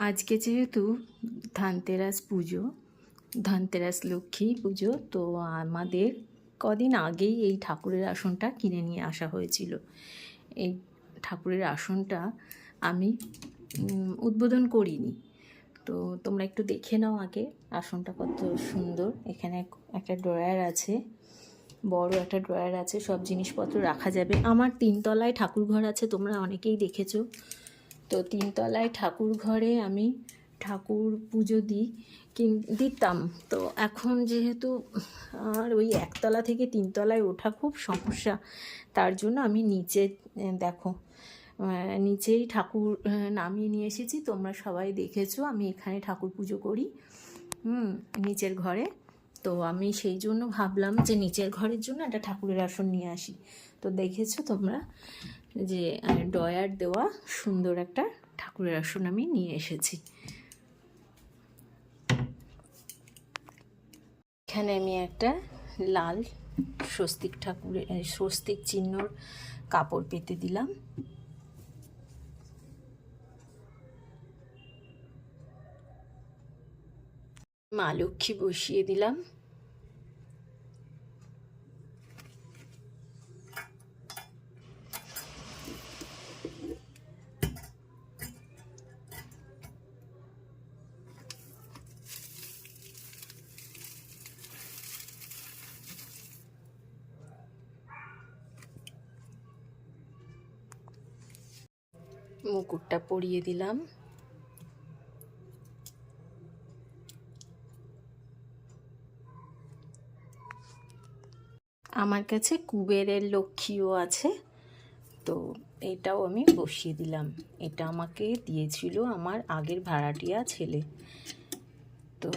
আজকে যেহেতু ধনতেরাস পুজো, ধনতেরাস লক্ষ্মী পুজো, তো আমাদের কদিন আগেই এই ঠাকুরের আসনটা কিনে নিয়ে আসা হয়েছিল। এই ঠাকুরের আসনটা আমি উদ্বোধন করিনি, তো তোমরা একটু দেখে নাও আগে আসনটা কত সুন্দর। এখানে একটা ড্রয়ার আছে, বড় একটা ড্রয়ার আছে, সব জিনিসপত্র রাখা যাবে। আমার 3 তলায় ঠাকুর ঘর আছে, তোমরা অনেকেই দেখেছো। তো 3 তলায় ঠাকুর ঘরে আমি ঠাকুর পুজো দিতাম। তো এখন যেহেতু আর ওই 1 তলা থেকে 3 তলায় ওঠা খুব সমস্যা, তার জন্য আমি নিচে দেখো নিচেই ঠাকুর নামিয়ে নিয়ে এসেছি। তোমরা সবাই দেখেছো আমি এখানে ঠাকুর পুজো করি নিচের ঘরে। তো আমি সেই জন্য ভাবলাম যে নিচের ঘরের জন্য একটা ঠাকুরের আসন নিয়ে আসি। তো দেখেছো তোমরা যে ড্রয়ার দেওয়া সুন্দর একটা ঠাকুরের আসন আমি নিয়ে এসেছি। এখানে আমি একটা লাল স্বস্তিক চিহ্নর কাপড় পেতে দিলাম। মা লক্ষ্মী বসিয়ে দিলাম। মুকুটটা পরিয়ে দিলাম। আমার কাছে কুবেরের লক্ষ্মীও আছে, তো এটাও আমি বসিয়ে দিলাম। এটা আমাকে দিয়েছিল আমার আগের ভাড়াটিয়া ছেলে। তো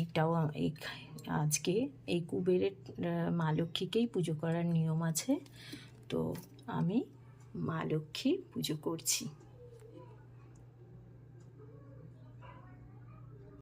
এটাও আজকে এই কুবেরের মা লক্ষ্মীকেই পুজো করার নিয়ম আছে, তো আমি মা লক্ষ্মী পুজো করছি।